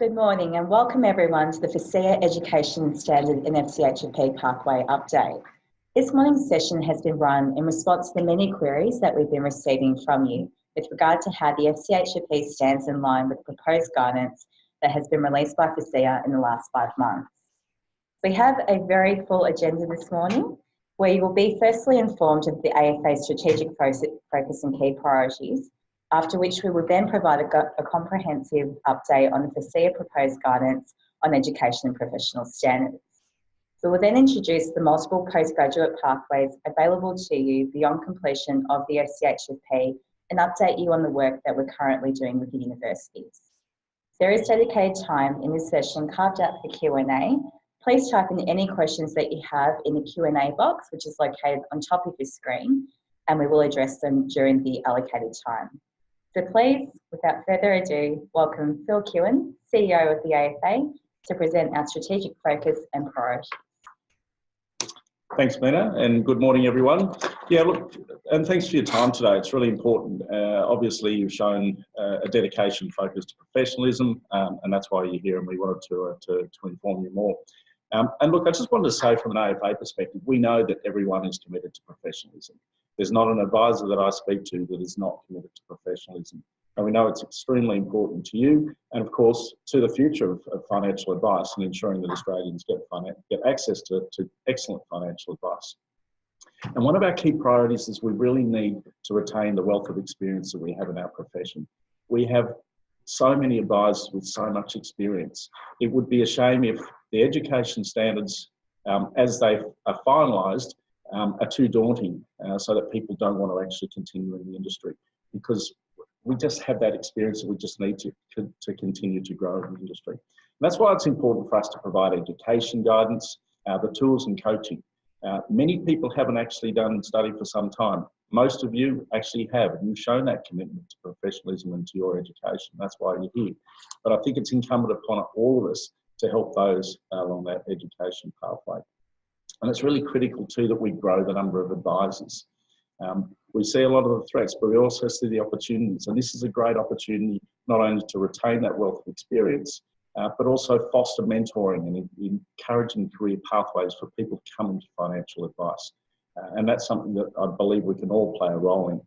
Good morning and welcome everyone to the FASEA Education Standard and FChFP Pathway update. This morning's session has been run in response to the many queries that we've been receiving from you with regard to how the FChFP stands in line with proposed guidance that has been released by FASEA in the last 5 months. We have a very full agenda this morning where you will be firstly informed of the AFA's strategic focus and key priorities, after which we will then provide a comprehensive update on the FASEA proposed guidance on education and professional standards. We will then introduce the multiple postgraduate pathways available to you beyond completion of the FChFP and update you on the work that we're currently doing with the universities. There is dedicated time in this session carved out for Q&A. Please type in any questions that you have in the Q&A box, which is located on top of your screen, and we will address them during the allocated time. So please, without further ado, welcome Phil Kewen, CEO of the AFA, to present our strategic focus and priorities. Thanks, Mina, and good morning, everyone. Yeah, look, and thanks for your time today. It's really important. Obviously, you've shown a dedication focus to professionalism, and that's why you're here, and we wanted to inform you more. And look, I just wanted to say from an AFA perspective, we know that everyone is committed to professionalism. There's not an advisor that I speak to that is not committed to professionalism. And we know it's extremely important to you and, of course, to the future of financial advice and ensuring that Australians get access to excellent financial advice. And one of our key priorities is we really need to retain the wealth of experience that we have in our profession. We have so many advisors with so much experience. It would be a shame if the education standards, as they are finalised, are too daunting so that people don't want to actually continue in the industry, because we just have that experience and we just need to continue to grow in the industry. And that's why it's important for us to provide education guidance, the tools and coaching. Many people haven't actually done study for some time. Most of you actually have, and you've shown that commitment to professionalism and to your education. That's why you're here. But I think it's incumbent upon all of us to help those along that education pathway. And it's really critical too that we grow the number of advisors. We see a lot of the threats, but we also see the opportunities. And this is a great opportunity not only to retain that wealth of experience, but also foster mentoring and encouraging career pathways for people to come into financial advice. And that's something that I believe we can all play a role in.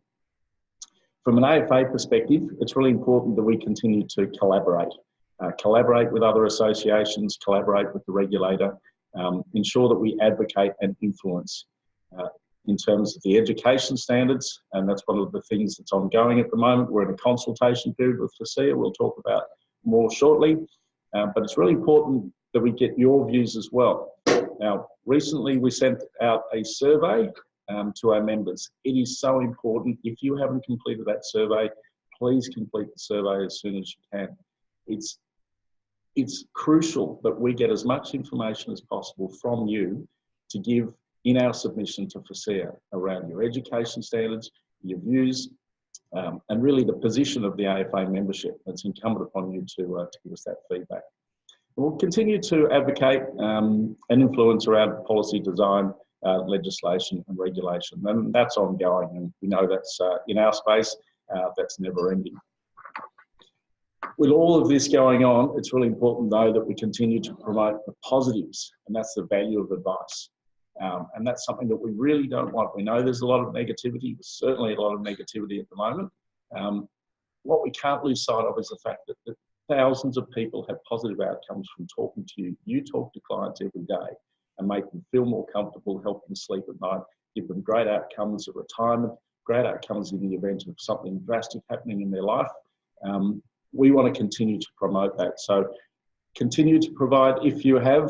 From an AFA perspective, it's really important that we continue to collaborate. Collaborate with other associations, collaborate with the regulator, ensure that we advocate and influence in terms of the education standards, and that's one of the things that's ongoing at the moment. We're in a consultation period with FASEA, we'll talk about more shortly, but it's really important that we get your views as well. Now, recently we sent out a survey to our members. It is so important. If you haven't completed that survey, please complete the survey as soon as you can. It's crucial that we get as much information as possible from you to give in our submission to FASEA around your education standards, your views, and really the position of the AFA membership. It's incumbent upon you to give us that feedback. And we'll continue to advocate and influence around policy design, legislation and regulation. And that's ongoing, and we know that's in our space, that's never ending. With all of this going on, it's really important, though, that we continue to promote the positives, and that's the value of advice. And that's something that we really don't want. We know there's a lot of negativity, certainly a lot of negativity at the moment. What we can't lose sight of is the fact that thousands of people have positive outcomes from talking to you. You talk to clients every day and make them feel more comfortable, help them sleep at night, give them great outcomes at retirement, great outcomes in the event of something drastic happening in their life. We want to continue to promote that. So continue to provide, if you have,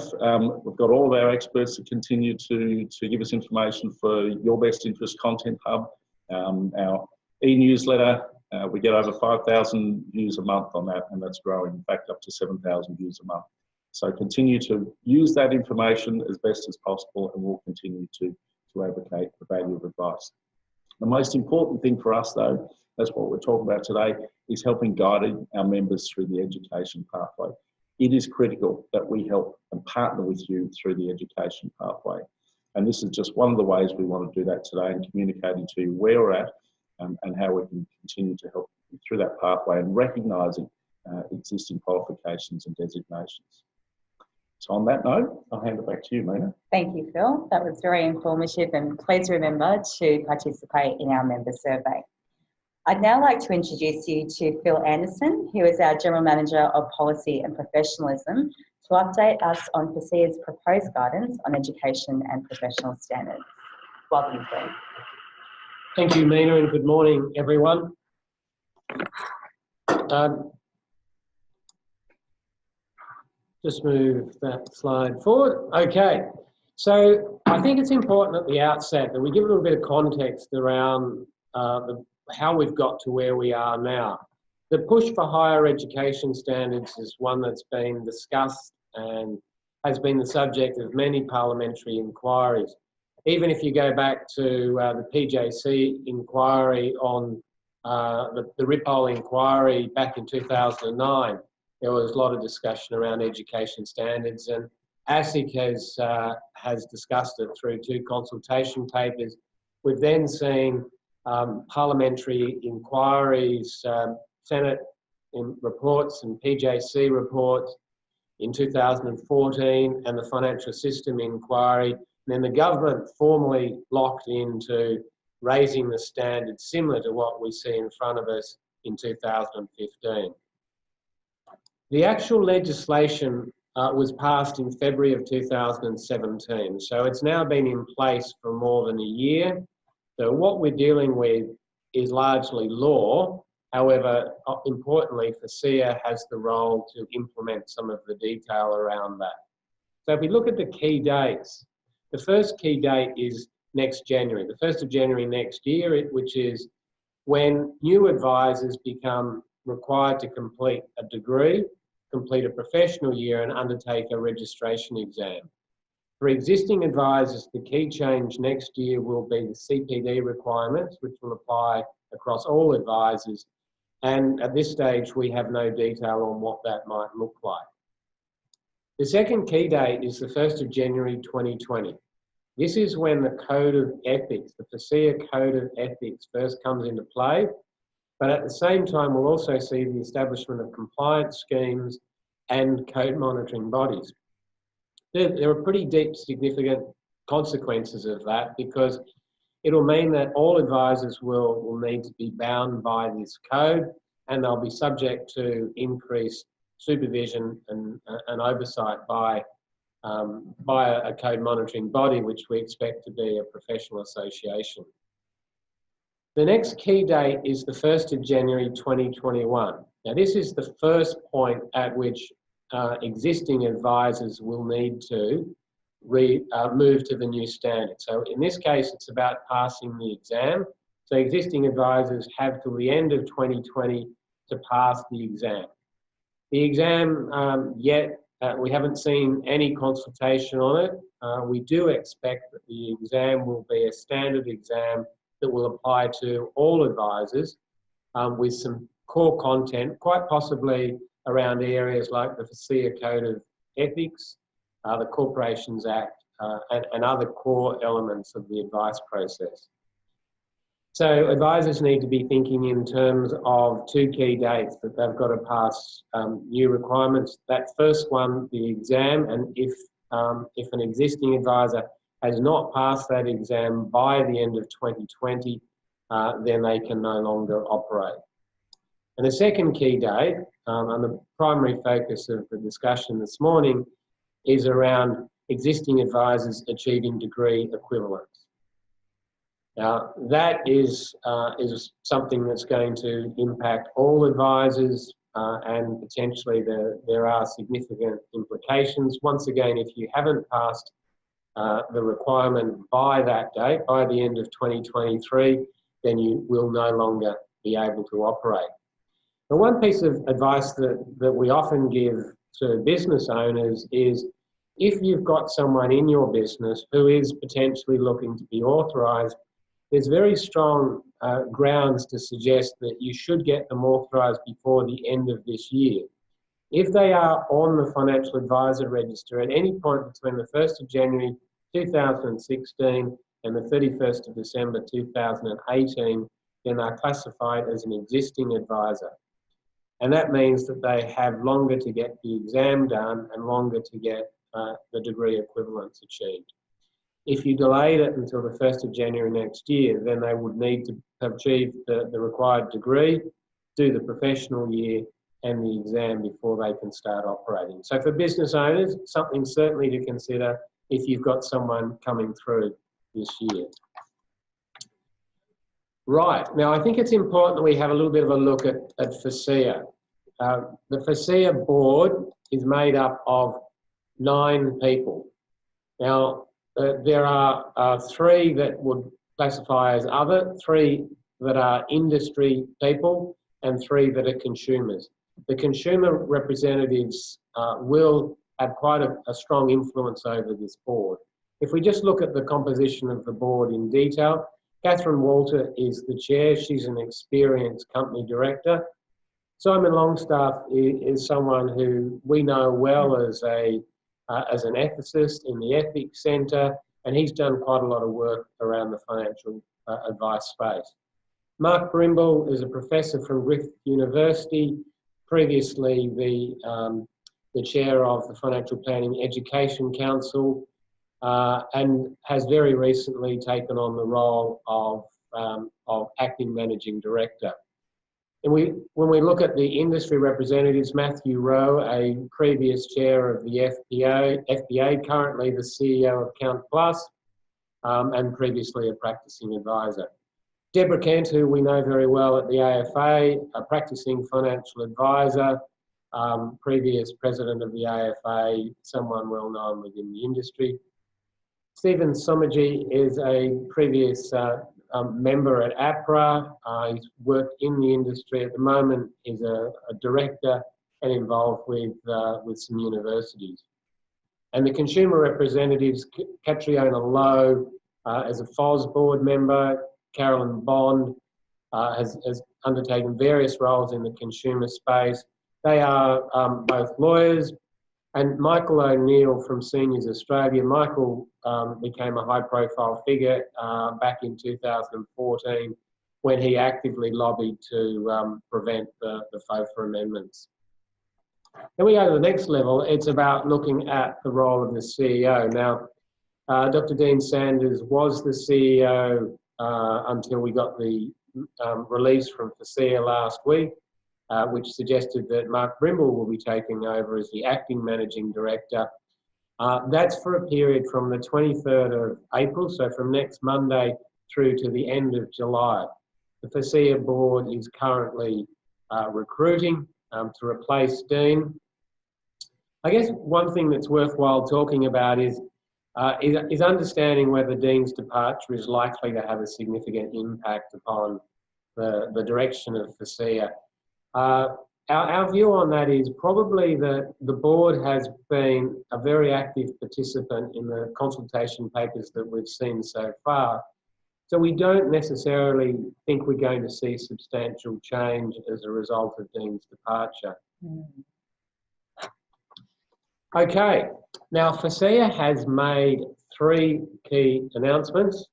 we've got all of our experts to continue to give us information for Your Best Interest Content Hub, our e-newsletter. We get over 5,000 views a month on that, and that's growing, in fact, up to 7,000 views a month. So continue to use that information as best as possible, and we'll continue to advocate the value of advice. The most important thing for us, though, that's what we're talking about today, is helping guide our members through the education pathway. It is critical that we help and partner with you through the education pathway. And this is just one of the ways we want to do that today, and communicating to you where we're at and how we can continue to help you through that pathway, and recognising existing qualifications and designations. So on that note, I'll hand it back to you, Mina. Thank you, Phil. That was very informative, and please remember to participate in our member survey. I'd now like to introduce you to Phil Anderson, who is our General Manager of Policy and Professionalism, to update us on FASEA's proposed guidance on education and professional standards. Welcome, Phil. Thank you, Mina, and good morning, everyone. Just move that slide forward. Okay, so I think it's important at the outset that we give a little bit of context around how we've got to where we are now. The push for higher education standards is one that's been discussed and has been the subject of many parliamentary inquiries. Even if you go back to the PJC inquiry on the Ripoll inquiry back in 2009, there was a lot of discussion around education standards, and ASIC has discussed it through 2 consultation papers. We've then seen parliamentary inquiries, Senate reports and PJC reports in 2014, and the financial system inquiry. And then the government formally locked into raising the standards similar to what we see in front of us in 2015. The actual legislation was passed in February of 2017, so it's now been in place for more than a year. So what we're dealing with is largely law. However, importantly, FASEA has the role to implement some of the detail around that. So if we look at the key dates, the first key date is next January, the 1st of January next year, which is when new advisors become required to complete a degree, complete a professional year, and undertake a registration exam. For existing advisors, the key change next year will be the CPD requirements, which will apply across all advisors. And at this stage, we have no detail on what that might look like. The second key date is the 1st of January 2020. This is when the Code of Ethics, the FASEA Code of Ethics, first comes into play. But at the same time, we'll also see the establishment of compliance schemes and code monitoring bodies. There are pretty deep, significant consequences of that, because it'll mean that all advisors will need to be bound by this code, and they'll be subject to increased supervision and oversight by a code monitoring body, which we expect to be a professional association. The next key date is the 1st of January 2021. Now, this is the first point at which existing advisors will need to move to the new standard. So in this case, it's about passing the exam. So existing advisors have till the end of 2020 to pass the exam. The exam, we haven't seen any consultation on it. We do expect that the exam will be a standard exam that will apply to all advisors with some core content, quite possibly around areas like the FASEA Code of Ethics, the Corporations Act, and other core elements of the advice process. So advisors need to be thinking in terms of 2 key dates that they've got to pass new requirements. That first one, the exam, and if an existing advisor has not passed that exam by the end of 2020, then they can no longer operate. And the second key date, and the primary focus of the discussion this morning, is around existing advisors achieving degree equivalence. Now, that is something that's going to impact all advisors, and potentially there are significant implications. Once again, if you haven't passed the requirement by that date, by the end of 2023, then you will no longer be able to operate. The one piece of advice that we often give to business owners is, if you've got someone in your business who is potentially looking to be authorised, there's very strong grounds to suggest that you should get them authorised before the end of this year. If they are on the Financial Advisor Register at any point between the 1st of January 2016 and the 31st of December 2018, then they're classified as an existing advisor. And that means that they have longer to get the exam done and longer to get the degree equivalence achieved. If you delayed it until the 1st of January next year, then they would need to have achieved the required degree, do the professional year and the exam before they can start operating. So for business owners, something certainly to consider if you've got someone coming through this year. Right, now I think it's important that we have a little bit of a look at FASEA. The FASEA board is made up of 9 people. Now, there are 3 that would classify as other, 3 that are industry people, and 3 that are consumers. The consumer representatives will have quite a strong influence over this board. If we just look at the composition of the board in detail, Catherine Walter is the chair. She's an experienced company director. Simon Longstaff is someone who we know well as an ethicist in the Ethics Centre, and he's done quite a lot of work around the financial advice space. Mark Brimble is a professor from Griffith University, previously the chair of the Financial Planning Education Council, and has very recently taken on the role of acting managing director. And when we look at the industry representatives, Matthew Rowe, a previous chair of the FPA, currently the CEO of Count Plus, and previously a practicing advisor. Deborah Kent, who we know very well at the AFA, a practicing financial advisor, previous president of the AFA, someone well known within the industry. Stephen Somaji is a previous member at APRA. He's worked in the industry. At the moment, he's a director and involved with some universities. And the consumer representatives, Catriona Lowe as a FOS board member, Carolyn Bond has undertaken various roles in the consumer space. They are both lawyers. And Michael O'Neill from Seniors Australia. Michael became a high-profile figure back in 2014 when he actively lobbied to prevent the FOFA amendments. Then we go to the next level. It's about looking at the role of the CEO. Now, Dr. Dean Sanders was the CEO until we got the release from FASEA last week, which suggested that Mark Brimble will be taking over as the acting managing director. That's for a period from the 23rd of April, so from next Monday through to the end of July. The FASEA board is currently recruiting to replace Dean. I guess one thing that's worthwhile talking about is understanding whether Dean's departure is likely to have a significant impact upon the direction of FASEA. Our view on that is probably that the board has been a very active participant in the consultation papers that we've seen so far. So we don't necessarily think we're going to see substantial change as a result of Dean's departure. Okay, now FASEA has made 3 key announcements.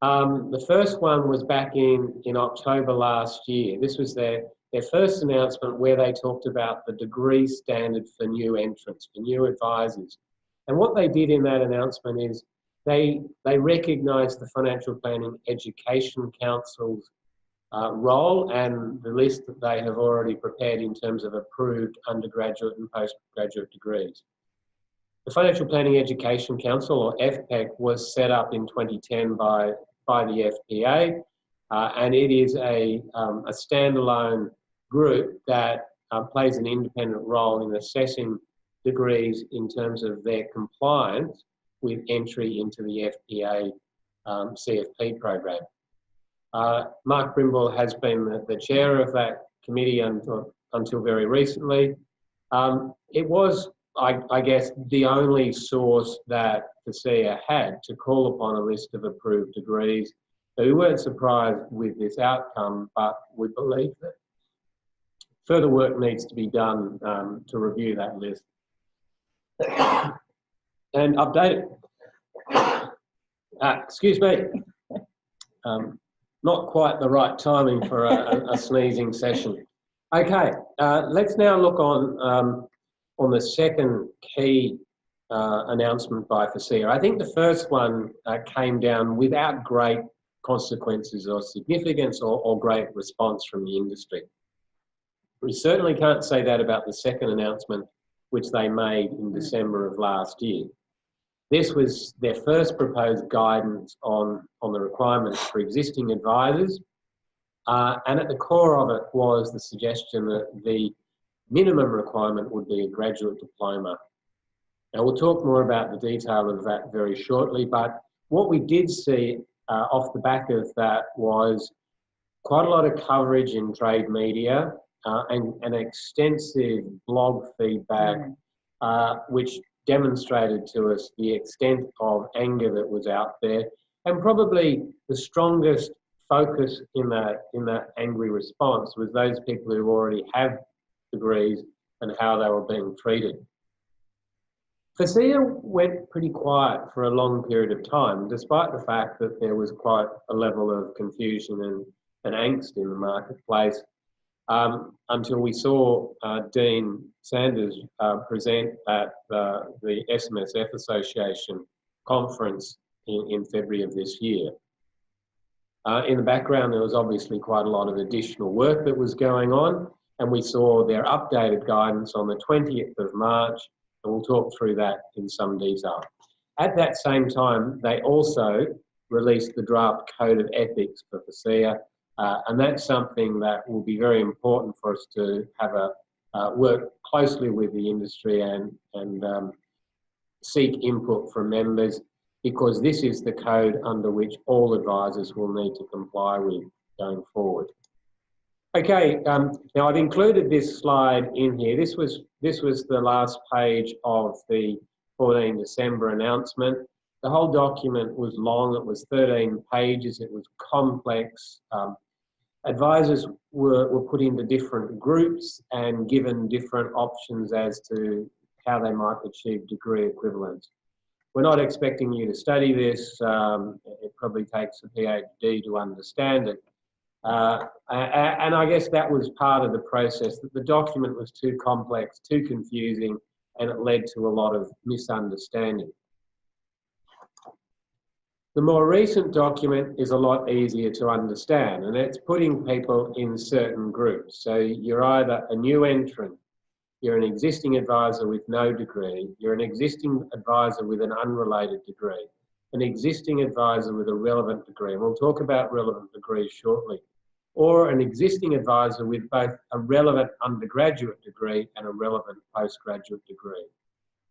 The first one was back in October last year. This was their first announcement where they talked about the degree standard for new entrants, for new advisors. And what they did in that announcement is they recognised the Financial Planning Education Council's role and the list that they have already prepared in terms of approved undergraduate and postgraduate degrees. The Financial Planning Education Council, or FPEC, was set up in 2010 by the FPA, and it is a standalone group that plays an independent role in assessing degrees in terms of their compliance with entry into the FPA CFP program. Mark Brimble has been the chair of that committee until very recently. It was, I guess, the only source that FASEA had to call upon a list of approved degrees. So we weren't surprised with this outcome, but we believe that further work needs to be done to review that list and update it. Excuse me. Not quite the right timing for a sneezing session. Okay, let's now look on the second key announcement by FASEA. I think the first one came down without great consequences or significance or great response from the industry. We certainly can't say that about the second announcement, which they made in December of last year. This was their first proposed guidance on the requirements for existing advisors, and at the core of it was the suggestion that the minimum requirement would be a graduate diploma. Now, we'll talk more about the detail of that very shortly, but what we did see off the back of that was quite a lot of coverage in trade media and extensive blog feedback, which demonstrated to us the extent of anger that was out there, and probably the strongest focus in that angry response was those people who already have degrees and how they were being treated. FASEA went pretty quiet for a long period of time, despite the fact that there was quite a level of confusion and angst in the marketplace, until we saw Dean Sanders present at the SMSF Association conference in February of this year. In the background, there was obviously quite a lot of additional work that was going on, and we saw their updated guidance on the 20th of March, and we'll talk through that in some detail. At that same time, they also released the draft Code of Ethics for FASEA, and that's something that will be very important for us to have work closely with the industry and seek input from members, because this is the code under which all advisors will need to comply with going forward. Okay, now I've included this slide in here. This was the last page of the 14 December announcement. The whole document was long. It was 13 pages. It was complex. Advisors were put into different groups and given different options as to how they might achieve degree equivalence. We're not expecting you to study this. It probably takes a PhD to understand it. And I guess that was part of the process, that the document was too complex, too confusing, and it led to a lot of misunderstanding. The more recent document is a lot easier to understand, and it's putting people in certain groups. So you're either a new entrant, you're an existing advisor with no degree, you're an existing advisor with an unrelated degree, an existing advisor with a relevant degree, and we'll talk about relevant degrees shortly, or an existing advisor with both a relevant undergraduate degree and a relevant postgraduate degree,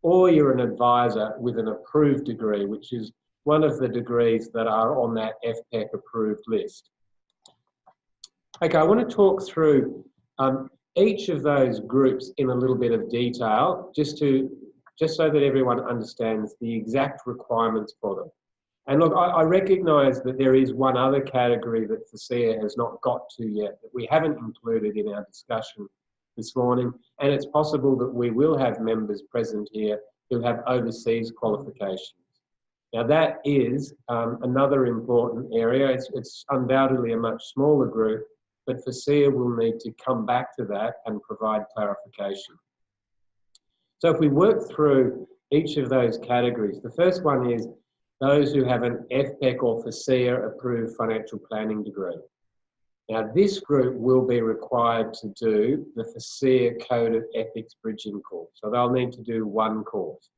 or you're an advisor with an approved degree, which is one of the degrees that are on that FPEC approved list. Okay, I want to talk through each of those groups in a little bit of detail, just so that everyone understands the exact requirements for them. And look, I recognise that there is one other category that FASEA has not got to yet, that we haven't included in our discussion this morning, and it's possible that we will have members present here who have overseas qualifications. Now that is another important area. It's undoubtedly a much smaller group, but FASEA will need to come back to that and provide clarification. So if we work through each of those categories, the first one is those who have an FPEC or FASEA approved financial planning degree. Now this group will be required to do the FASEA Code of Ethics bridging course. So they'll need to do one course.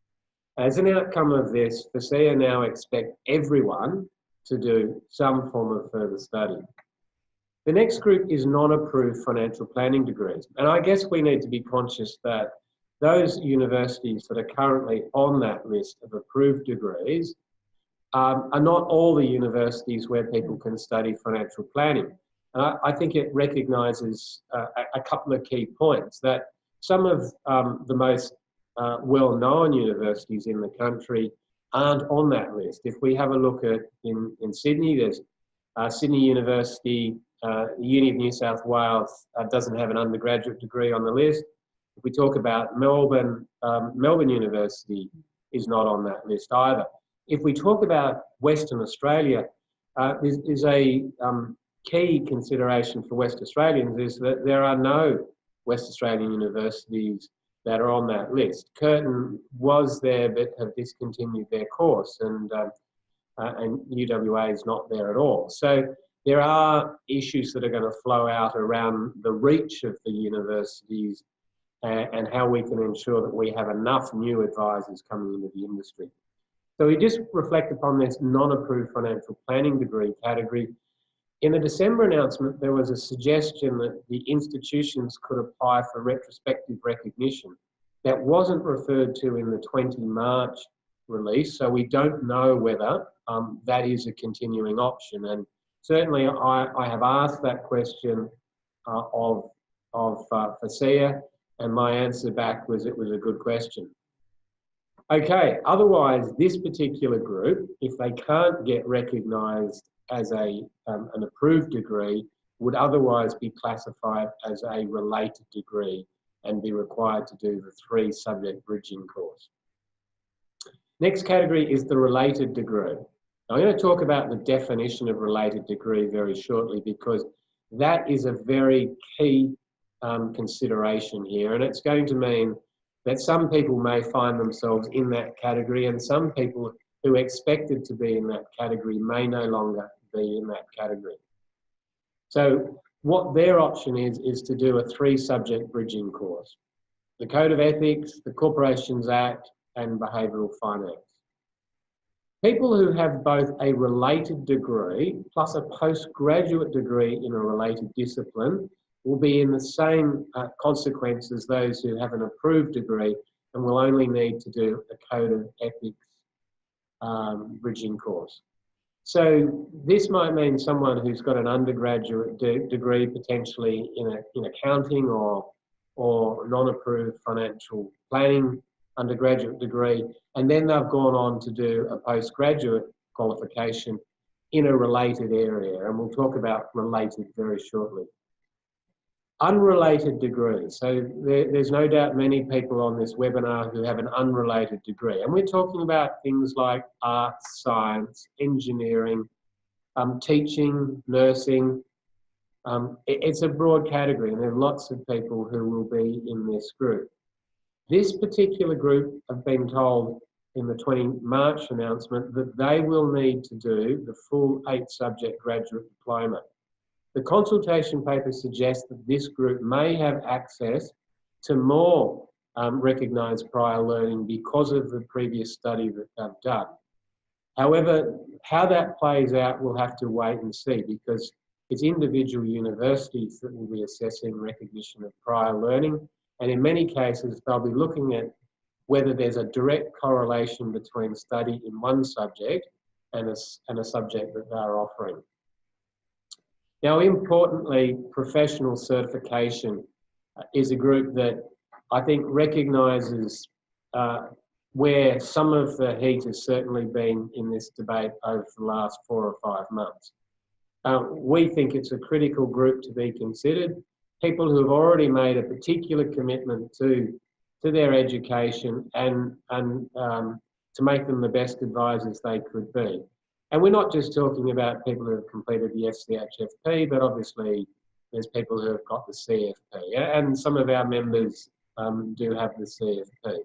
As an outcome of this, FASEA now expect everyone to do some form of further study. The next group is non-approved financial planning degrees. And I guess we need to be conscious that those universities that are currently on that list of approved degrees are not all the universities where people can study financial planning. I think it recognises a couple of key points, that some of the most well-known universities in the country aren't on that list. If we have a look at in Sydney, there's Sydney University, the Uni of New South Wales doesn't have an undergraduate degree on the list. If we talk about Melbourne, Melbourne University is not on that list either. If we talk about Western Australia, there's a key consideration for West Australians is that there are no West Australian universities that are on that list. Curtin was there but have discontinued their course, and UWA is not there at all. So there are issues that are going to flow out around the reach of the universities and how we can ensure that we have enough new advisors coming into the industry. So we just reflect upon this non-approved financial planning degree category. In the December announcement, there was a suggestion that the institutions could apply for retrospective recognition. That wasn't referred to in the 20 March release, so we don't know whether that is a continuing option. And certainly I have asked that question of FASEA, and my answer back was it was a good question. Okay, otherwise this particular group, if they can't get recognised as an approved degree, would otherwise be classified as a related degree and be required to do the 3 subject bridging course. Next category is the related degree. Now, I'm going to talk about the definition of related degree very shortly, because that is a very key consideration here, and it's going to mean that some people may find themselves in that category, and some people who expected to be in that category may no longer be in that category. So what their option is to do a 3 subject bridging course: the Code of Ethics, the Corporations Act, and Behavioural Finance. People who have both a related degree plus a postgraduate degree in a related discipline will be in the same consequence as those who have an approved degree and will only need to do a Code of Ethics bridging course. So this might mean someone who's got an undergraduate degree, potentially in accounting or non-approved financial planning undergraduate degree, and then they've gone on to do a postgraduate qualification in a related area, and we'll talk about related very shortly. Unrelated degrees. So there's no doubt many people on this webinar who have an unrelated degree, and we're talking about things like arts, science, engineering, teaching, nursing. It's a broad category, and there are lots of people who will be in this group. This particular group have been told in the 20 March announcement that they will need to do the full 8-subject graduate diploma. The consultation paper suggests that this group may have access to more recognised prior learning because of the previous study that they've done. However, how that plays out, we'll have to wait and see, because it's individual universities that will be assessing recognition of prior learning, and in many cases they'll be looking at whether there's a direct correlation between study in one subject and a subject that they're offering. Now, importantly, professional certification is a group that I think recognises where some of the heat has certainly been in this debate over the last 4 or 5 months. We think it's a critical group to be considered. People who have already made a particular commitment to their education and to make them the best advisors they could be. And we're not just talking about people who have completed the FChFP, but obviously there's people who have got the CFP, and some of our members do have the CFP.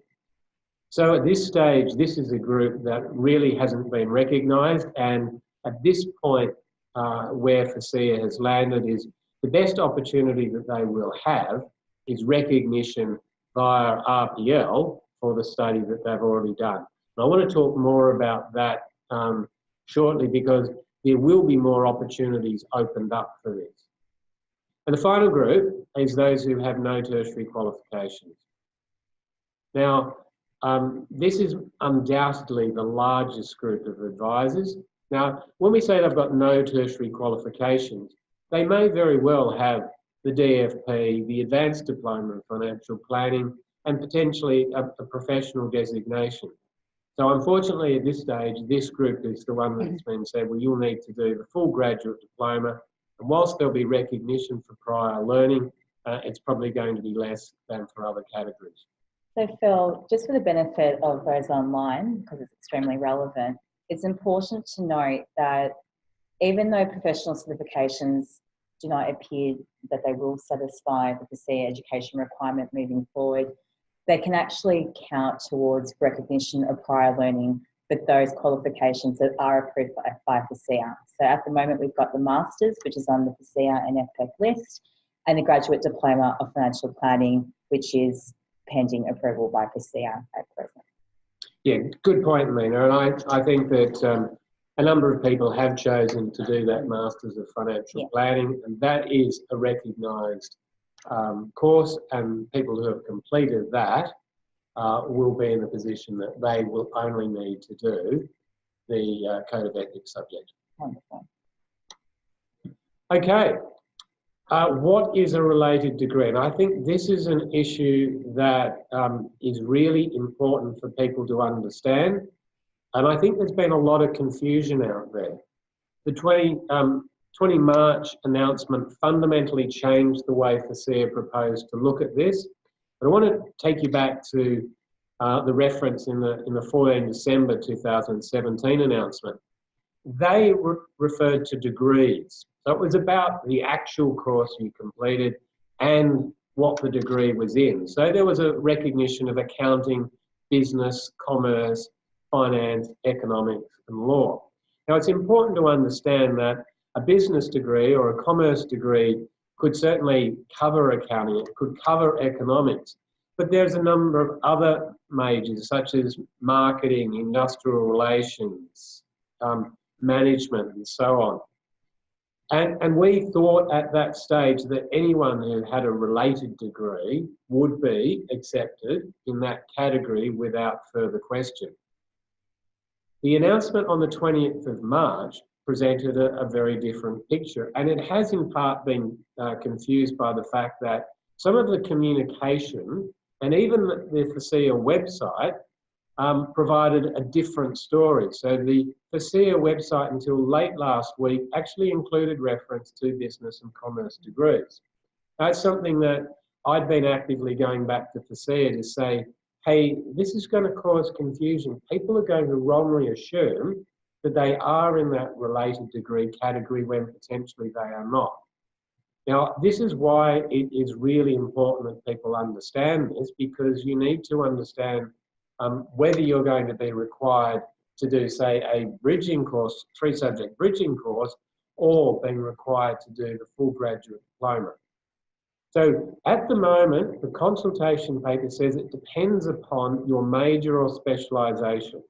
So at this stage, this is a group that really hasn't been recognised, and at this point where FASEA has landed is the best opportunity that they will have is recognition via RPL for the study that they've already done. And I want to talk more about that shortly, because there will be more opportunities opened up for this. And the final group is those who have no tertiary qualifications. Now, this is undoubtedly the largest group of advisors. Now, when we say they've got no tertiary qualifications, they may very well have the DFP, the Advanced Diploma in Financial Planning, and potentially a professional designation. So unfortunately at this stage, this group is the one that's been said, well, you'll need to do the full graduate diploma, and whilst there'll be recognition for prior learning, it's probably going to be less than for other categories. So Phil, just for the benefit of those online, because it's extremely relevant, it's important to note that Even though professional certifications do not appear that they will satisfy the FASEA education requirement moving forward, they can actually count towards recognition of prior learning for those qualifications that are approved by FASEA. So at the moment, we've got the Masters, which is on the FASEA and FPEC list, and the Graduate Diploma of Financial Planning, which is pending approval by FASEA at present. Yeah, good point, Mina. And I think that a number of people have chosen to do that Masters of Financial Planning, and that is a recognised course, and people who have completed that will be in the position that they will only need to do the Code of Ethics subject. Wonderful. Okay, what is a related degree? And I think this is an issue that is really important for people to understand. And I think there's been a lot of confusion out there. The 20 March announcement fundamentally changed the way FASEA proposed to look at this. But I want to take you back to the reference in the 14 December 2017 announcement. They referred to degrees. So it was about the actual course you completed and what the degree was in. So there was a recognition of accounting, business, commerce, finance, economics, and law. Now, it's important to understand that a business degree or a commerce degree could certainly cover accounting, it could cover economics, but there's a number of other majors such as marketing, industrial relations, management, and so on. And we thought at that stage that anyone who had a related degree would be accepted in that category without further question. The announcement on the 20th of March presented a very different picture, and it has in part been confused by the fact that some of the communication and even the FASEA website provided a different story. So the FASEA website until late last week actually included reference to business and commerce degrees. That's something that I'd been actively going back to FASEA to say, hey, this is going to cause confusion. People are going to wrongly assume that they are in that related degree category when potentially they are not. Now, this is why it is really important that people understand this, because you need to understand whether you're going to be required to do, say, a bridging course, 3-subject bridging course, or being required to do the full graduate diploma. So at the moment, the consultation paper says it depends upon your major or specialisation.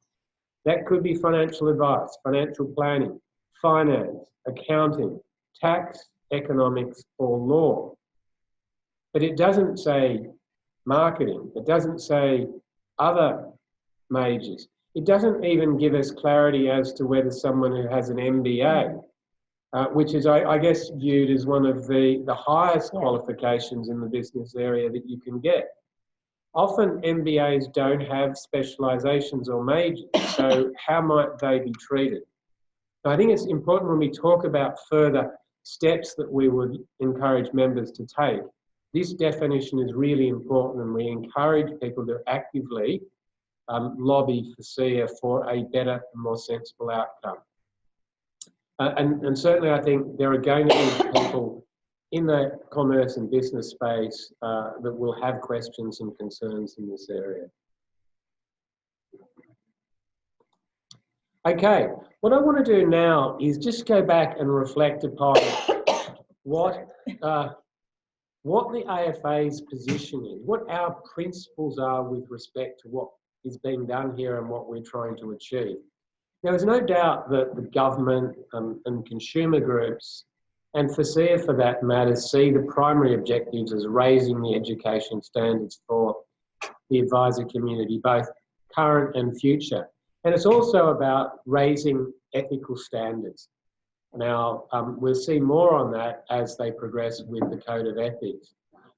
That could be financial advice, financial planning, finance, accounting, tax, economics, or law. But it doesn't say marketing. It doesn't say other majors. It doesn't even give us clarity as to whether someone who has an MBA, which is, I guess, viewed as one of the highest qualifications in the business area that you can get. Often MBAs don't have specialisations or majors, so how might they be treated? I think it's important when we talk about further steps that we would encourage members to take. This definition is really important, and we encourage people to actively lobby FASEA for a better and more sensible outcome. And certainly I think there are going to be people in the commerce and business space that will have questions and concerns in this area. Okay, what I want to do now is just go back and reflect upon what the AFA's position is, what our principles are with respect to what is being done here and what we're trying to achieve. Now, there's no doubt that the government and consumer groups, and FASEA for that matter, see the primary objectives as raising the education standards for the advisor community, both current and future. And it's also about raising ethical standards. Now, we'll see more on that as they progress with the Code of Ethics.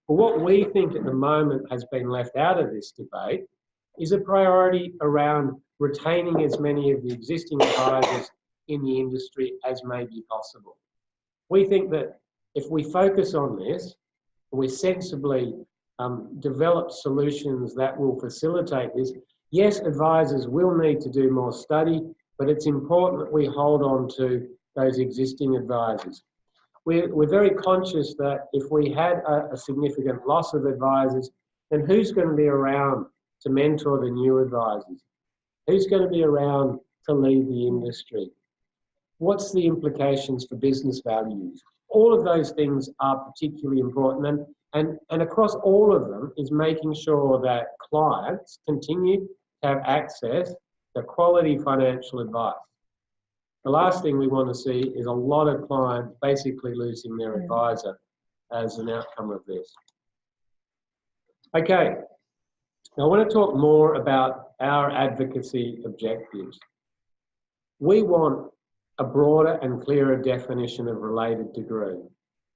But what we think at the moment has been left out of this debate is a priority around retaining as many of the existing advisors in the industry as may be possible. We think that if we focus on this, we sensibly develop solutions that will facilitate this. Yes, advisors will need to do more study, but it's important that we hold on to those existing advisors. We're very conscious that if we had a significant loss of advisors, then who's going to be around to mentor the new advisors? Who's going to be around to lead the industry? What's the implications for business values? All of those things are particularly important, and across all of them is making sure that clients continue to have access to quality financial advice. The last thing we want to see is a lot of clients basically losing their advisor as an outcome of this. Okay, now I want to talk more about our advocacy objectives. We want a broader and clearer definition of related degree.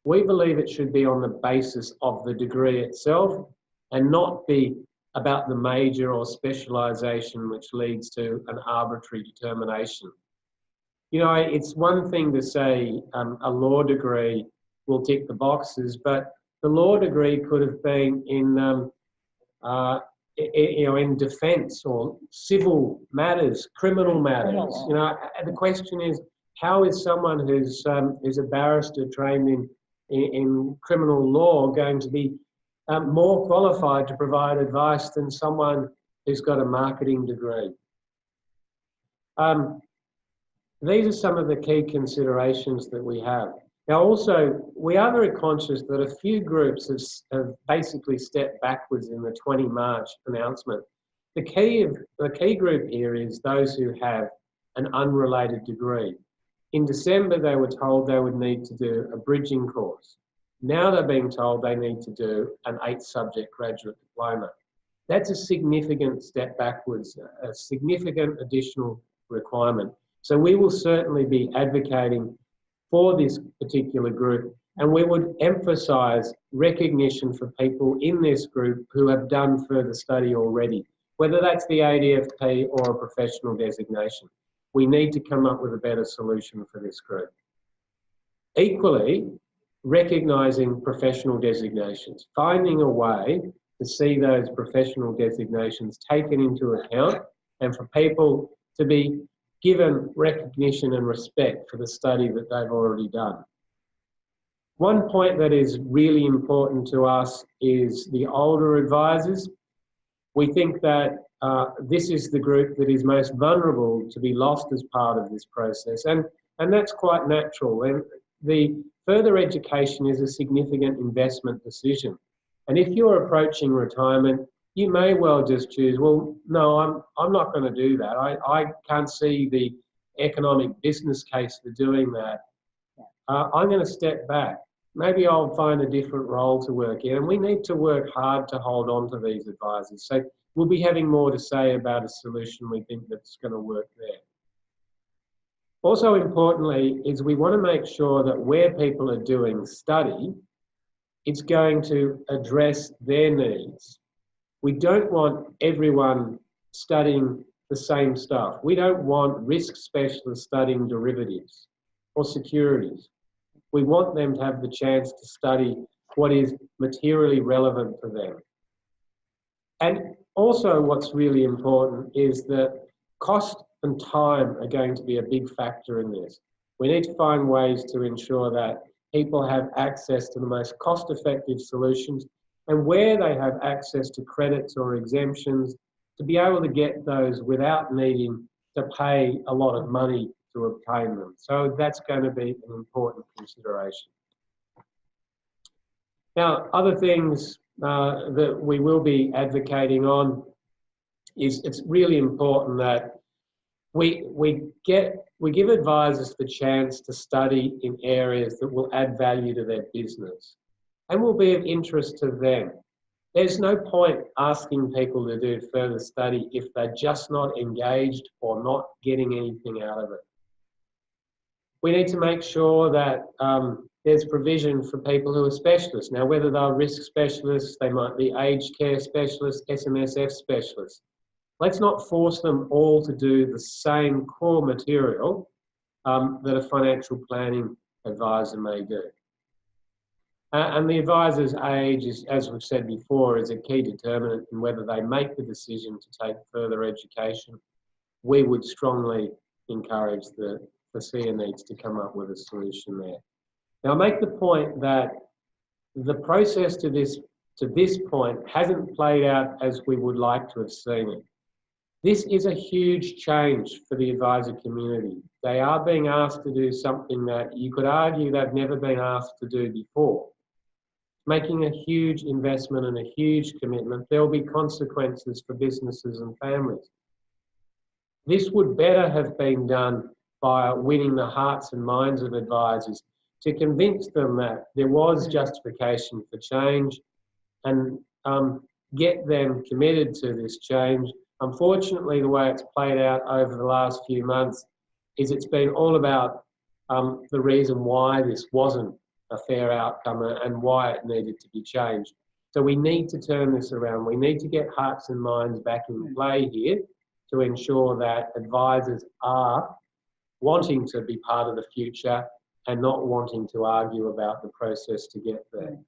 We believe it should be on the basis of the degree itself and not be about the major or specialisation which leads to an arbitrary determination. You know, it's one thing to say a law degree will tick the boxes, but the law degree could have been in defence or civil matters, criminal matters. You know, the question is, how is someone who's a barrister trained in criminal law going to be more qualified to provide advice than someone who's got a marketing degree? These are some of the key considerations that we have. Now also, we are very conscious that a few groups have basically stepped backwards in the 20 March announcement. The key group here is those who have an unrelated degree. In December, they were told they would need to do a bridging course. Now they're being told they need to do an 8-subject graduate diploma. That's a significant step backwards, a significant additional requirement. So we will certainly be advocating for this particular group, and we would emphasise recognition for people in this group who have done further study already, whether that's the ADFP or a professional designation. We need to come up with a better solution for this group. Equally, recognising professional designations, finding a way to see those professional designations taken into account and for people to be given recognition and respect for the study that they've already done. One point that is really important to us is the older advisors. We think that this is the group that is most vulnerable to be lost as part of this process, and that's quite natural. And the further education is a significant investment decision. And if you're approaching retirement, you may well just choose, well, no, I'm not going to do that. I can't see the economic business case for doing that. I'm going to step back. Maybe I'll find a different role to work in. And we need to work hard to hold on to these advisors. So we'll be having more to say about a solution we think that's going to work there. Also importantly is we want to make sure that where people are doing study, it's going to address their needs. We don't want everyone studying the same stuff. We don't want risk specialists studying derivatives or securities. We want them to have the chance to study what is materially relevant for them. And also what's really important is that cost and time are going to be a big factor in this. We need to find ways to ensure that people have access to the most cost-effective solutions, and where they have access to credits or exemptions, to be able to get those without needing to pay a lot of money to obtain them. So that's going to be an important consideration. Now, other things that we will be advocating on is it's really important that we give advisors the chance to study in areas that will add value to their business and will be of interest to them. There's no point asking people to do further study if they're just not engaged or not getting anything out of it. We need to make sure that there's provision for people who are specialists. Now, whether they're risk specialists, they might be aged care specialists, SMSF specialists. Let's not force them all to do the same core material that a financial planning advisor may do. And the advisor's age, is, as we've said before, is a key determinant in whether they make the decision to take further education. We would strongly encourage the FASEA needs to come up with a solution there. Now, I make the point that the process to this point hasn't played out as we would like to have seen it. This is a huge change for the advisor community. They are being asked to do something that you could argue they've never been asked to do before. Making a huge investment and a huge commitment. There will be consequences for businesses and families. This would better have been done by winning the hearts and minds of advisors to convince them that there was justification for change and get them committed to this change. Unfortunately, the way it's played out over the last few months is it's been all about the reason why this wasn't a fair outcome and why it needed to be changed. So we need to turn this around. We need to get hearts and minds back in play here to ensure that advisors are wanting to be part of the future and not wanting to argue about the process to get there.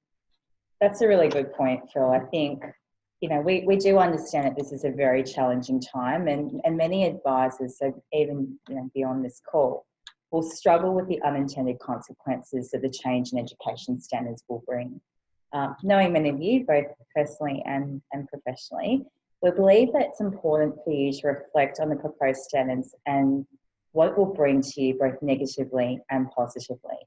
That's a really good point, Phil. I think, you know, we do understand that this is a very challenging time, and many advisors, so even, you know, beyond this call, will struggle with the unintended consequences that the change in education standards will bring. Knowing many of you, both personally and professionally, we believe that it's important for you to reflect on the proposed standards and what it will bring to you both negatively and positively.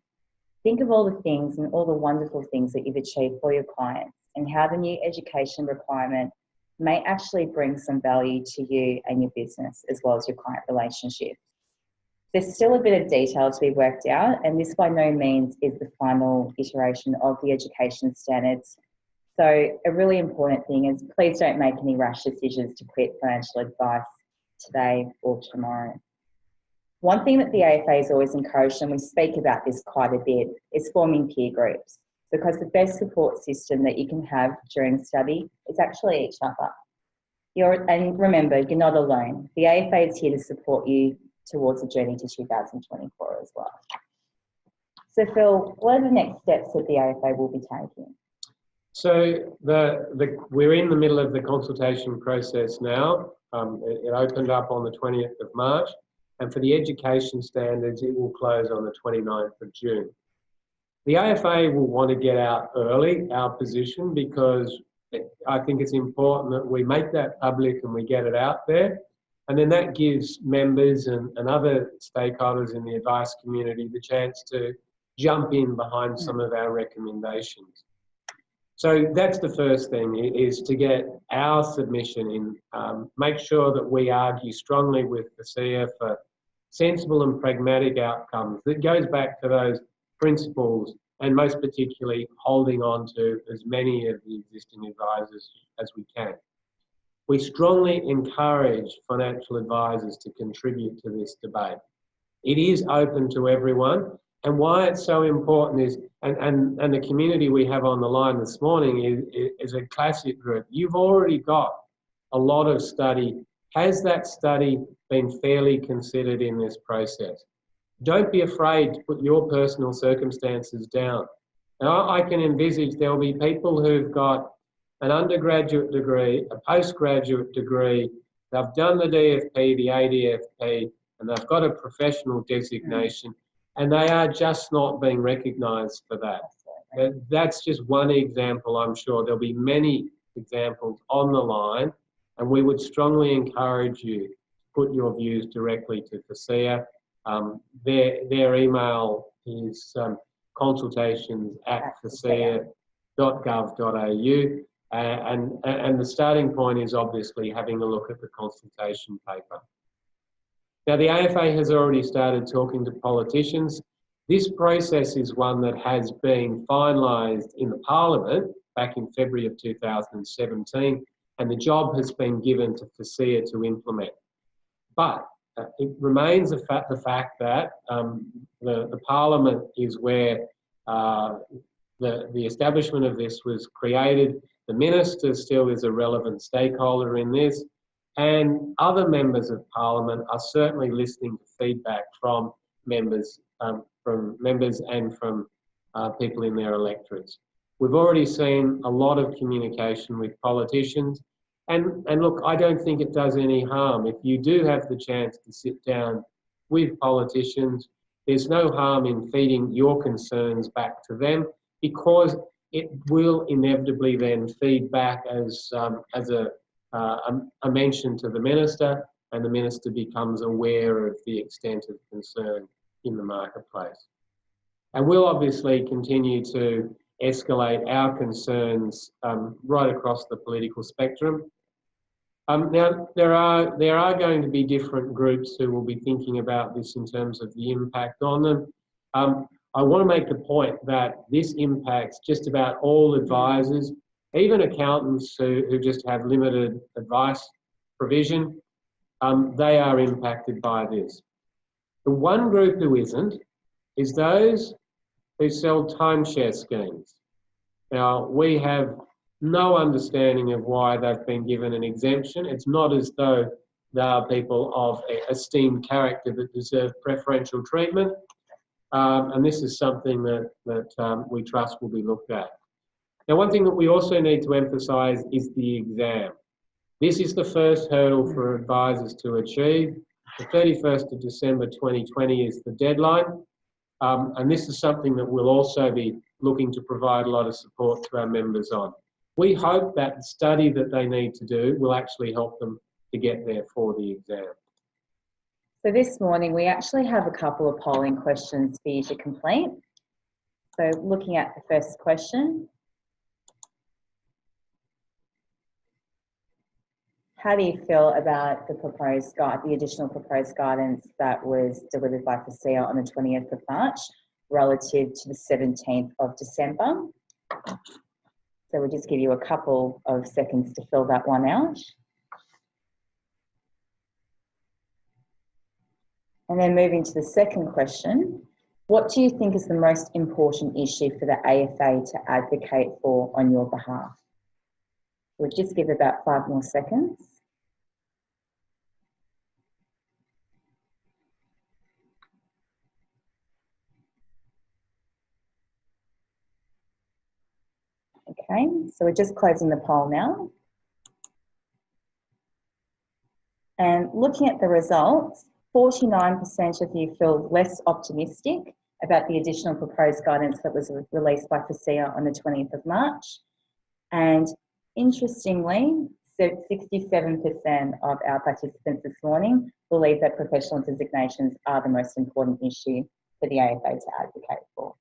Think of all the things and all the wonderful things that you've achieved for your clients and how the new education requirement may actually bring some value to you and your business as well as your client relationship. There's still a bit of detail to be worked out, and this by no means is the final iteration of the education standards. So a really important thing is please don't make any rash decisions to quit financial advice today or tomorrow. One thing that the AFAs always encourage, and we speak about this quite a bit, is forming peer groups, because the best support system that you can have during study is actually each other. And remember, you're not alone. The AFA is here to support you towards the journey to 2024 as well. So Phil, what are the next steps that the AFA will be taking? So we're in the middle of the consultation process now. It opened up on the 20th of March. And for the education standards, it will close on the 29th of June. The AFA will want to get out early, our position, because I think it's important that we make that public and we get it out there. And then that gives members and other stakeholders in the advice community the chance to jump in behind some of our recommendations. So that's the first thing, is to get our submission in, make sure that we argue strongly with FASEA for sensible and pragmatic outcomes. That goes back to those principles, and most particularly holding on to as many of the existing advisors as we can. We strongly encourage financial advisors to contribute to this debate. It is open to everyone, and why it's so important is, and the community we have on the line this morning is a classic group. You've already got a lot of study. Has that study been fairly considered in this process? Don't be afraid to put your personal circumstances down. Now, I can envisage there'll be people who've got an undergraduate degree, a postgraduate degree, they've done the DFP, the ADFP, and they've got a professional designation, and they are just not being recognised for that. That's just one example, I'm sure. There'll be many examples on the line, and we would strongly encourage you to put your views directly to FASEA. Their email is consultations@fasea.gov.au. And the starting point is obviously having a look at the consultation paper. Now, the AFA has already started talking to politicians. This process is one that has been finalised in the Parliament back in February of 2017, and the job has been given to FASEA to implement. But it remains the fact that the Parliament is where the establishment of this was created. The Minister still is a relevant stakeholder in this, and other members of Parliament are certainly listening to feedback from members and from people in their electorates. We've already seen a lot of communication with politicians, and look, I don't think it does any harm if you do have the chance to sit down with politicians. There's no harm in feeding your concerns back to them, because it will inevitably then feed back as a mention to the Minister, and the Minister becomes aware of the extent of concern in the marketplace. And we'll obviously continue to escalate our concerns right across the political spectrum. Now, there are going to be different groups who will be thinking about this in terms of the impact on them. I want to make the point that this impacts just about all advisors, even accountants who just have limited advice provision. They are impacted by this. The one group who isn't is those who sell timeshare schemes. Now, we have no understanding of why they've been given an exemption. It's not as though they are people of esteemed character that deserve preferential treatment. And this is something that we trust will be looked at. Now, one thing that we also need to emphasise is the exam. This is the first hurdle for advisors to achieve. The 31st of December 2020 is the deadline. And this is something that we'll also be looking to provide a lot of support to our members on. We hope that the study that they need to do will actually help them to get there for the exam. So this morning, we actually have a couple of polling questions for you to complete. So looking at the first question, how do you feel about the additional proposed guidance that was delivered by FASEA on the 20th of March relative to the 17th of December? So we'll just give you a couple of seconds to fill that one out. And then moving to the second question, what do you think is the most important issue for the AFA to advocate for on your behalf? We'll just give about 5 more seconds. Okay, so we're just closing the poll now. And looking at the results, 49% of you feel less optimistic about the additional proposed guidance that was released by FASEA on the 20th of March. And interestingly, 67% of our participants this morning believe that professional designations are the most important issue for the AFA to advocate for.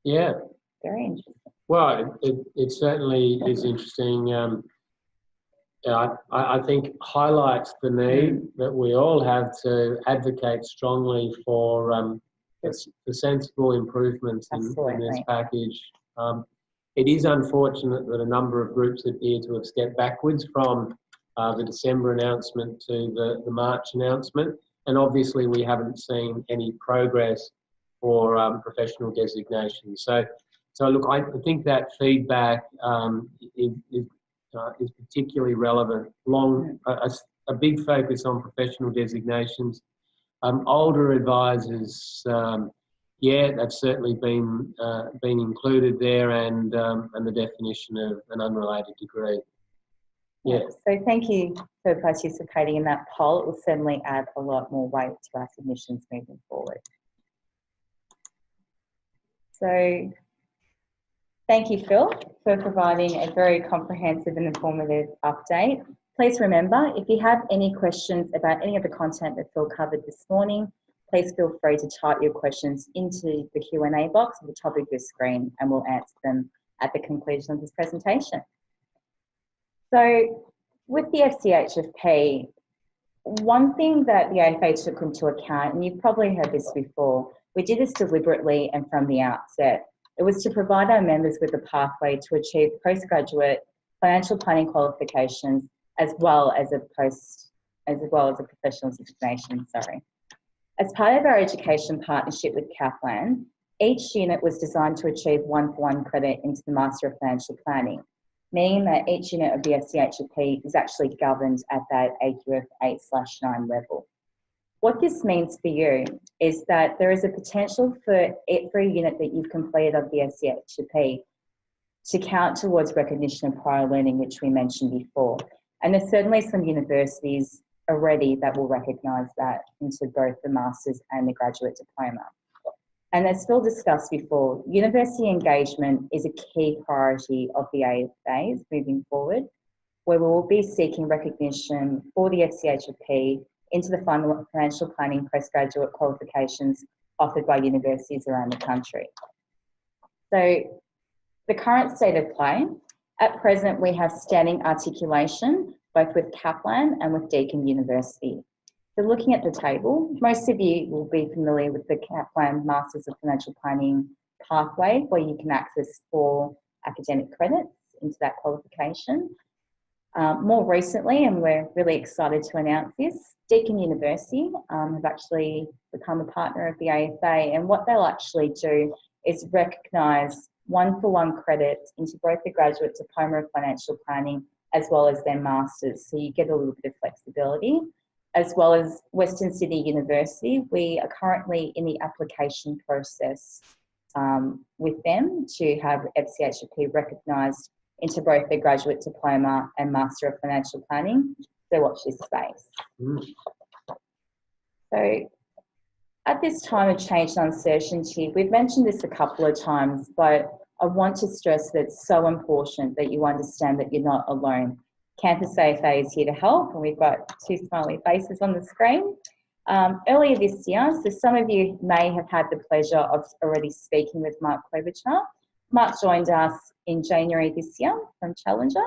Yeah. Very interesting. Well, it certainly is interesting. I think highlights the need that we all have to advocate strongly for the sensible improvements in this package. It is unfortunate that a number of groups appear to have stepped backwards from the December announcement to the March announcement, and obviously we haven't seen any progress for professional designations. So look, I think that feedback is particularly relevant. A big focus on professional designations. Older advisors, they've certainly been included there, and the definition of an unrelated degree. Yeah. So thank you for participating in that poll. It will certainly add a lot more weight to our submissions moving forward. So thank you, Phil, for providing a very comprehensive and informative update. Please remember, if you have any questions about any of the content that Phil covered this morning, please feel free to type your questions into the Q&A box at the top of your screen, and we'll answer them at the conclusion of this presentation. So with the FChFP, one thing that the AFA took into account, and you've probably heard this before, we did this deliberately and from the outset. It was to provide our members with a pathway to achieve postgraduate financial planning qualifications as well as a professional designation. As part of our education partnership with Kaplan, each unit was designed to achieve 1-for-1 credit into the Master of Financial Planning, meaning that each unit of the FChFP is actually governed at that AQF 8/9 level. What this means for you is that there is a potential for every unit that you've completed of the FChFP to count towards recognition of prior learning, which we mentioned before. And there's certainly some universities already that will recognise that into both the Masters and the Graduate Diploma. And as Phil discussed before, university engagement is a key priority of the AFAs moving forward, where we will be seeking recognition for the FChFP into the financial planning postgraduate qualifications offered by universities around the country. So the current state of play, at present we have standing articulation both with Kaplan and with Deakin University. So looking at the table, most of you will be familiar with the Kaplan Masters of Financial Planning pathway, where you can access 4 academic credits into that qualification. More recently, and we're really excited to announce this, Deakin University have actually become a partner of the AFA, and what they'll actually do is recognise 1-for-1 credits into both the Graduate Diploma of Financial Planning as well as their Masters, so you get a little bit of flexibility. As well as Western Sydney University, we are currently in the application process with them to have FChFP recognised into both the Graduate Diploma and Master of Financial Planning. So watch this space. So at this time of change and uncertainty, we've mentioned this a couple of times, but I want to stress that it's so important that you understand that you're not alone. Campus AFA is here to help, and we've got 2 smiley faces on the screen. Earlier this year, so some of you may have had the pleasure of already speaking with Mark Klobuchar. Mark joined us in January this year from Challenger,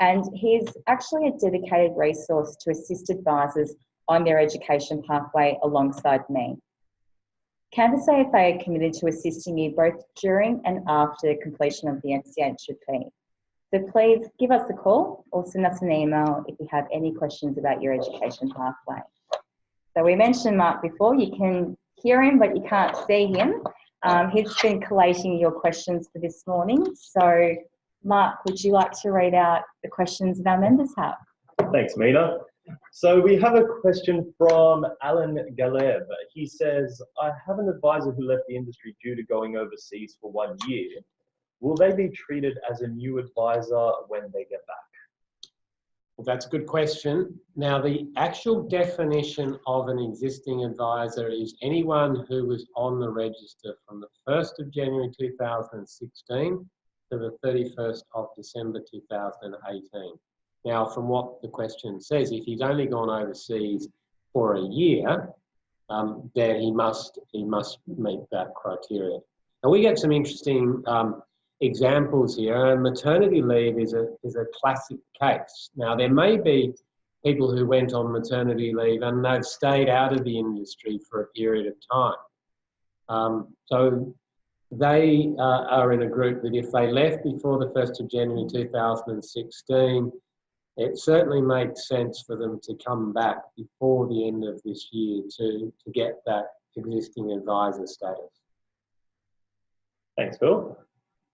and he's actually a dedicated resource to assist advisors on their education pathway alongside me. Campus AFA are committed to assisting you both during and after completion of the FChFP. So please give us a call or send us an email if you have any questions about your education pathway. So we mentioned Mark before, you can hear him but you can't see him. He's been collating your questions for this morning. So Mark, would you like to read out the questions that our members have? Thanks, Mina. So we have a question from Alan Galeb. He says, I have an advisor who left the industry due to going overseas for 1 year. Will they be treated as a new advisor when they get back? Well, that's a good question. Now, the actual definition of an existing advisor is anyone who was on the register from the 1st of January 2016 to the 31st of December 2018. Now, from what the question says, if he's only gone overseas for a year, then he must meet that criteria. Now, we get some interesting examples here, and maternity leave is a classic case. Now, there may be people who went on maternity leave and they've stayed out of the industry for a period of time. So they are in a group that if they left before the 1st of January 2016, it certainly makes sense for them to come back before the end of this year to get that existing advisor status. Thanks, Phil.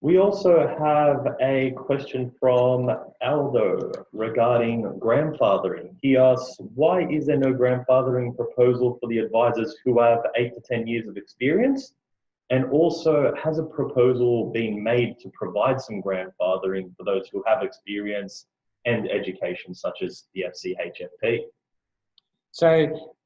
We also have a question from Aldo regarding grandfathering. He asks, why is there no grandfathering proposal for the advisors who have 8 to 10 years of experience? And also, has a proposal been made to provide some grandfathering for those who have experience and education, such as the FChFP? So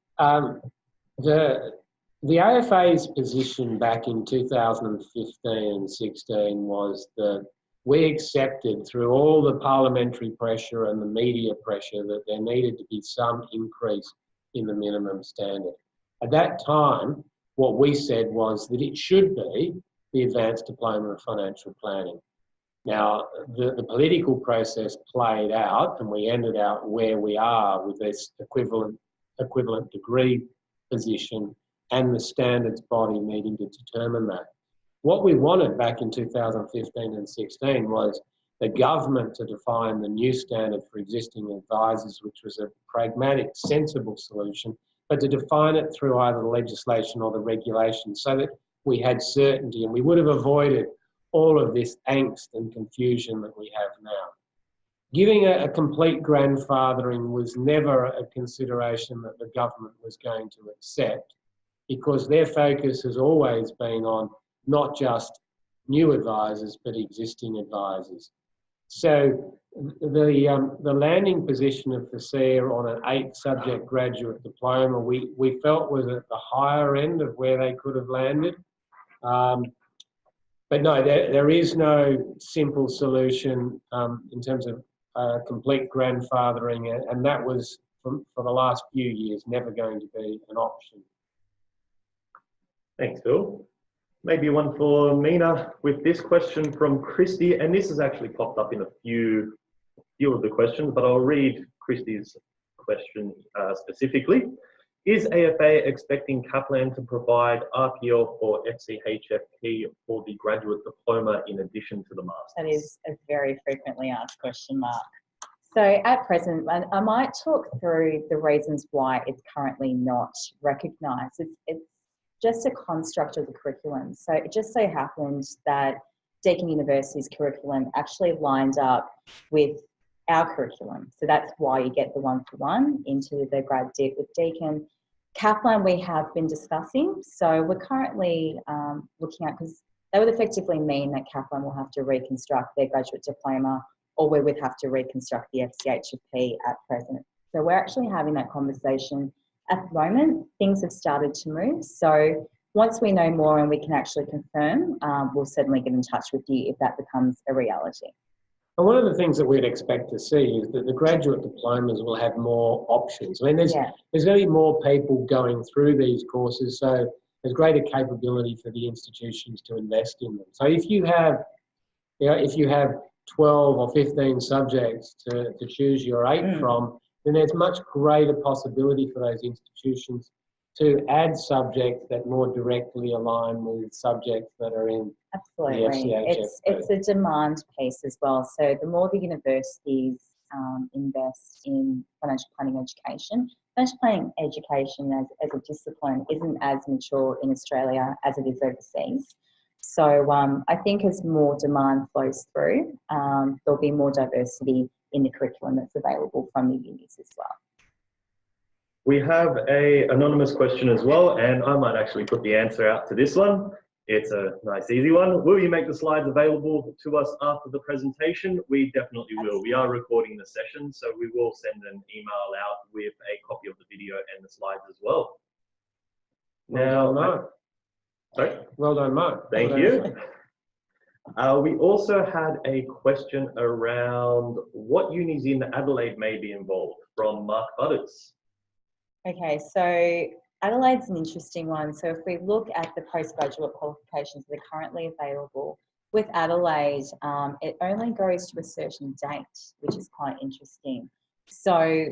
the AFA's position back in 2015 and 16 was that we accepted through all the parliamentary pressure and the media pressure that there needed to be some increase in the minimum standard. At that time, what we said was that it should be the Advanced Diploma of Financial Planning. Now, the political process played out and we ended out where we are with this equivalent degree position and the standards body needing to determine that. What we wanted back in 2015 and 16 was the government to define the new standard for existing advisors, which was a pragmatic, sensible solution, but to define it through either the legislation or the regulation so that we had certainty and we would have avoided all of this angst and confusion that we have now. Giving a complete grandfathering was never a consideration that the government was going to accept, because their focus has always been on not just new advisors, but existing advisors. So the landing position of FASEA on an 8-subject graduate diploma, we felt was at the higher end of where they could have landed. But no, there is no simple solution in terms of complete grandfathering, and that was, for the last few years, never going to be an option. Thanks, Phil. Maybe one for Mina with this question from Christy, and this has actually popped up in a few of the questions, but I'll read Christy's question specifically. Is AFA expecting Kaplan to provide RPL for FChFP for the graduate diploma in addition to the master's? That is a very frequently asked question, Mark. So at present, I might talk through the reasons why it's currently not recognised. It's just a construct of the curriculum. So it just so happens that Deakin University's curriculum actually lined up with our curriculum. So that's why you get the 1-for-1 into the grad dip with Deakin. Kaplan we have been discussing. So we're currently looking at, because that would effectively mean that Kaplan will have to reconstruct their graduate diploma, or we would have to reconstruct the FChFP at present. So we're actually having that conversation. At the moment, things have started to move. So once we know more and we can actually confirm, we'll certainly get in touch with you if that becomes a reality. And one of the things that we'd expect to see is that the graduate diplomas will have more options. I mean, there's going to be more people going through these courses, so there's greater capability for the institutions to invest in them. So if you have, if you have 12 or 15 subjects to choose your 8 from, then there's much greater possibility for those institutions to add subjects that more directly align with subjects that are in Absolutely. the FChFP. It's a demand piece as well. So the more the universities invest in financial planning education as a discipline isn't as mature in Australia as it is overseas. So I think as more demand flows through, there'll be more diversity in the curriculum that's available from the unis as well. We have an anonymous question as well, and I might actually put the answer out to this one. It's a nice, easy one. Will you make the slides available to us after the presentation? We definitely will. We are recording the session, so we will send an email out with a copy of the video and the slides as well. Well done, Mark. Sorry? Well done, Mark. Thank you. We also had a question around what unis in Adelaide may be involved from Mark Butters. Okay, so Adelaide's an interesting one. So if we look at the postgraduate qualifications that are currently available, with Adelaide, it only goes to a certain date, which is quite interesting. So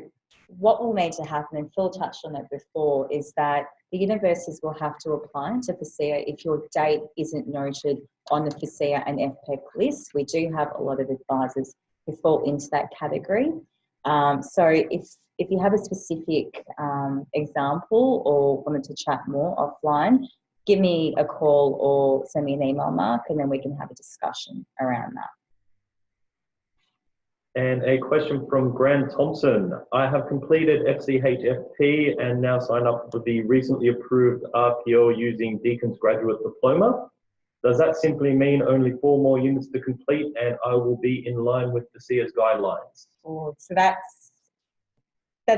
what will need to happen, and Phil touched on it before, is that the universities will have to apply to FASEA if your date isn't noted on the FASEA and FPEC list. We do have a lot of advisors who fall into that category. So if you have a specific example or wanted to chat more offline, give me a call or send me an email, Mark, and then we can have a discussion around that. And a question from Grant Thompson. I have completed FChFP and now signed up for the recently approved RPL using Deakin's graduate diploma. Does that simply mean only 4 more units to complete and I will be in line with the FASEA's guidelines? Oh, so that's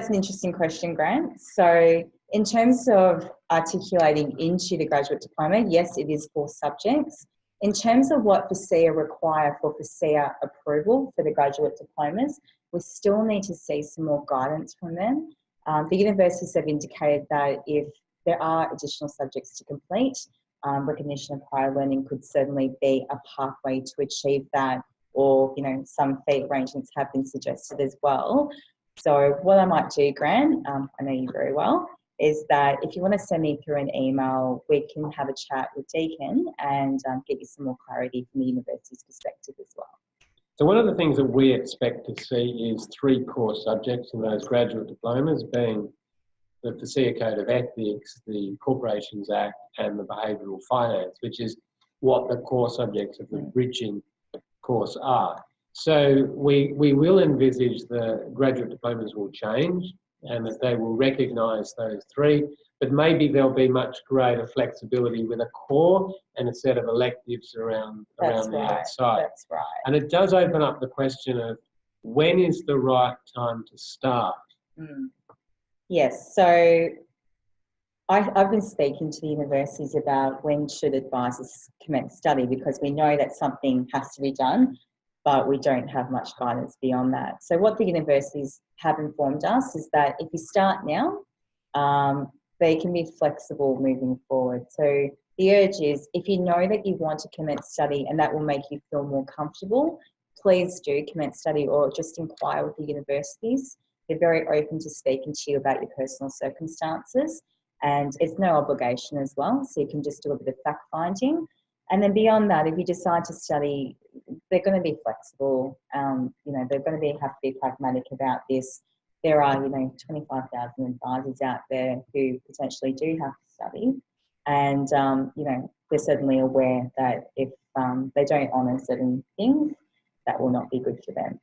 an interesting question, Grant. So in terms of articulating into the graduate diploma, yes, it is 4 subjects. In terms of what FASEA require for FASEA approval for the graduate diplomas, we still need to see some more guidance from them. The universities have indicated that if there are additional subjects to complete, recognition of prior learning could certainly be a pathway to achieve that, or some fee arrangements have been suggested as well. So what I might do, Grant, I know you very well, is that if you want to send me through an email, we can have a chat with Deakin and get you some more clarity from the university's perspective as well. So one of the things that we expect to see is 3 core subjects in those graduate diplomas, being the FASEA Code of Ethics, the Corporations Act, and the Behavioural Finance, which is what the core subjects of the bridging course are. So we will envisage the graduate diplomas will change and that they will recognise those three, but maybe there'll be much greater flexibility with a core and a set of electives around the outside. That's right. And it does open up the question of when is the right time to start? Yes, so I've been speaking to the universities about when should advisors commence study, because we know that something has to be done, but we don't have much guidance beyond that. So what the universities have informed us is that if you start now, they can be flexible moving forward. So the urge is, if you know that you want to commence study and that will make you feel more comfortable, please do commence study or just inquire with the universities. They're very open to speaking to you about your personal circumstances, and it's no obligation as well, so you can just do a bit of fact finding. And then beyond that, if you decide to study, they're going to be flexible. They're going to have to be pragmatic about this. There are, 25,000 advisors out there who potentially do have to study, and they're certainly aware that if they don't honour certain things, that will not be good for them.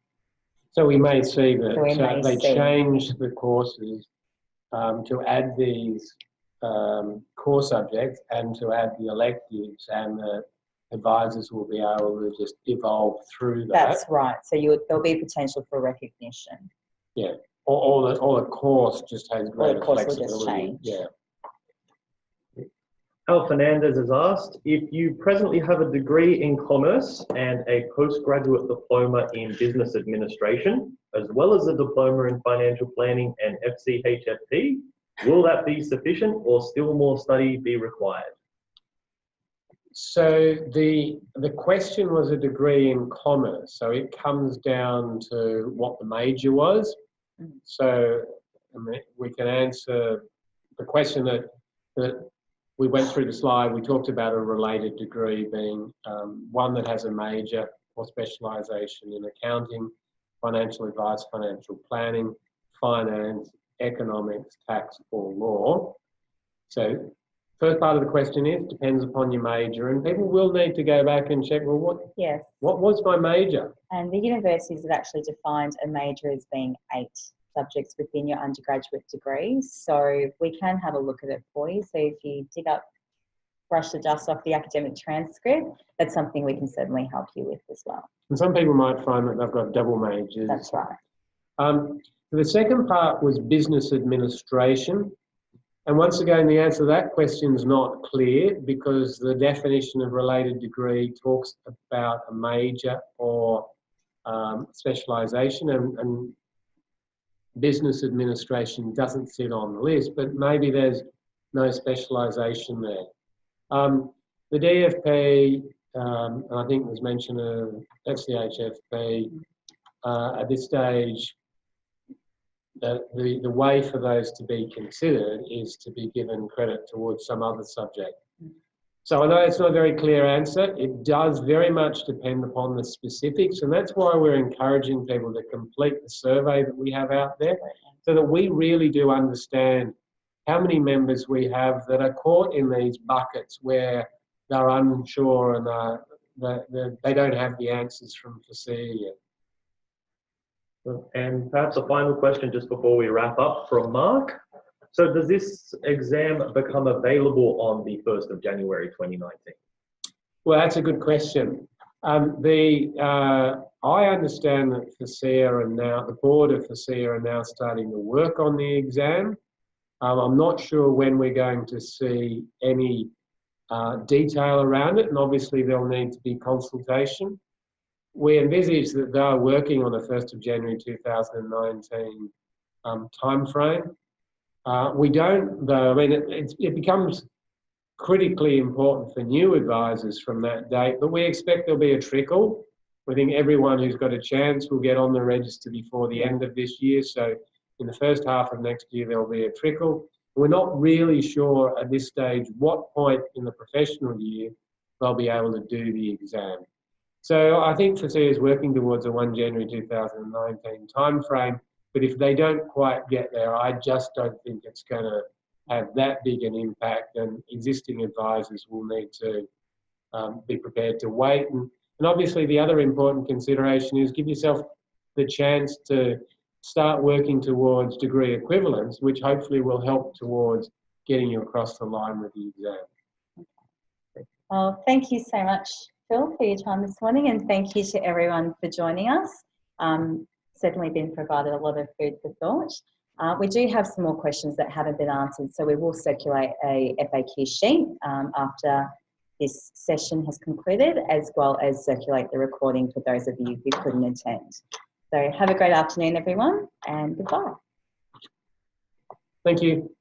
So we may see that they change the courses to add these core subjects and to add the electives, and the advisors will be able to just evolve through that. That's right. So there'll be potential for recognition. Yeah. Or the course just has greater flexibility. Will just change. Yeah. Al Fernandez has asked, if you presently have a degree in commerce and a postgraduate diploma in business administration, as well as a diploma in financial planning and FChFP, will that be sufficient or still more study be required? So the question was a degree in commerce, so it comes down to what the major was. So we can answer the question that we went through the slide. We talked about a related degree being one that has a major or specialisation in accounting, financial advice, financial planning, finance, economics, tax or law. So first part of the question is, depends upon your major, and people will need to go back and check, well, what was my major? And the universities have actually defined a major as being 8 subjects within your undergraduate degree. So we can have a look at it for you. So if you brush the dust off the academic transcript, that's something we can certainly help you with as well. And some people might find that they've got double majors. That's right. The second part was business administration. And once again, the answer to that question is not clear, because the definition of related degree talks about a major or specialisation, and business administration doesn't sit on the list, but maybe there's no specialisation there. The DFP, and I think it was mentioned of FChFP, at this stage, the way for those to be considered is to be given credit towards some other subject. So I know it's not a very clear answer. It does very much depend upon the specifics, and that's why we're encouraging people to complete the survey that we have out there, so that we really do understand how many members we have that are caught in these buckets where they're unsure and they don't have the answers from FASEA yet. And perhaps a final question just before we wrap up from Mark. So does this exam become available on the 1st of January 2019? Well, that's a good question. I understand that FASEA and now the board of FASEA are now starting to work on the exam. I'm not sure when we're going to see any detail around it, and obviously there'll need to be consultation. We envisage that they are working on a 1st of January 2019 time frame. We don't, though, I mean, it becomes critically important for new advisors from that date, but we expect there'll be a trickle. We think everyone who's got a chance will get on the register before the end of this year. So in the first half of next year, there'll be a trickle. We're not really sure at this stage what point in the professional year they'll be able to do the exam. So I think FASEA is working towards a 1 January 2019 timeframe, but if they don't quite get there, I just don't think it's going to have that big an impact, and existing advisors will need to be prepared to wait. And obviously the other important consideration is give yourself the chance to start working towards degree equivalence, which hopefully will help towards getting you across the line with the exam. Well, thank you so much, Phil, for your time this morning, and thank you to everyone for joining us. Certainly been provided a lot of food for thought. We do have some more questions that haven't been answered, so we will circulate a FAQ sheet after this session has concluded, as well as circulate the recording for those of you who couldn't attend. So have a great afternoon, everyone, and goodbye. Thank you.